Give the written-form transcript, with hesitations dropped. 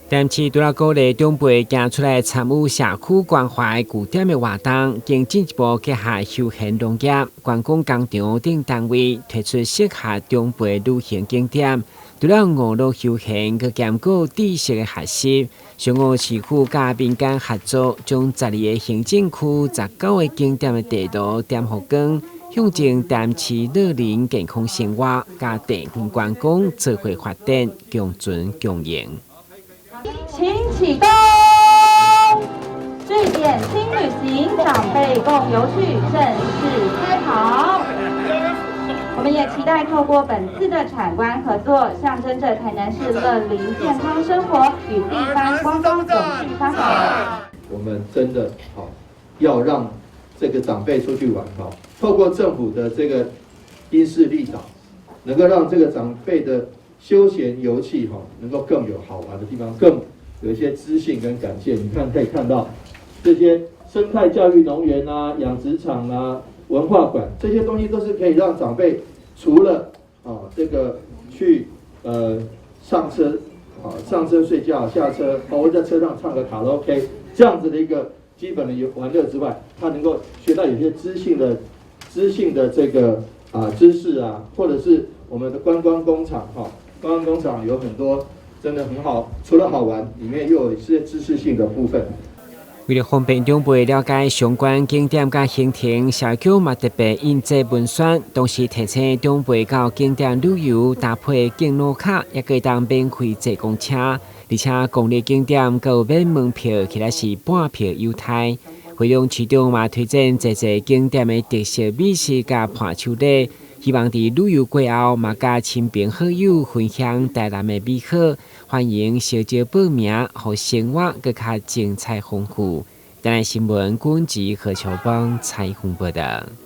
但市除了鼓励长辈行出来参与社区关怀据点的活动，更进一步结合休闲农业、观光工厂等单位，推出适合长辈旅行景点。除了娱乐休闲，佮兼顾知识的学习。上午市府甲民间合作，将12个行政区19个景点的地图点好光，向前淡市乐龄健康生活、甲地方观光做伙发展，共存共赢。请启动，据点新旅行，长辈共游趣正式开跑。我们也期待透过本次的产官合作，象征着台南市乐龄健康生活与地方观光永续发展。我们真的要让这个长辈出去玩透过政府的这个因势利导，能够让这个长辈的休闲游憩能够更有好玩的地方，更有一些知性跟感谢。你看可以看到这些生态教育农园啊、养殖场啊、文化馆，这些东西都是可以让长辈除了这个去上车睡觉，下车或者在车上唱个卡拉 OK 这样子的一个基本的玩乐之外，他能够学到有些知性的这个知识啊，或者是我们的观光工厂观光工厂有很多真的很好，除了好玩，里面又有一些知识性的部分。为了方便长辈了解相关景点甲行程，社区嘛特别印制文宣，同时提醒长辈到景点旅游搭配敬老卡，也可以当免费坐公车，而且公立景点有免门票，其实是半票优待。会用市长嘛推荐一些景点的特色美食甲伴手礼，希望伫旅游过后嘛甲亲朋好友分享台南的美好，欢迎小招报名，互生活更加精彩丰富。台南新闻管制何秋邦采访报道。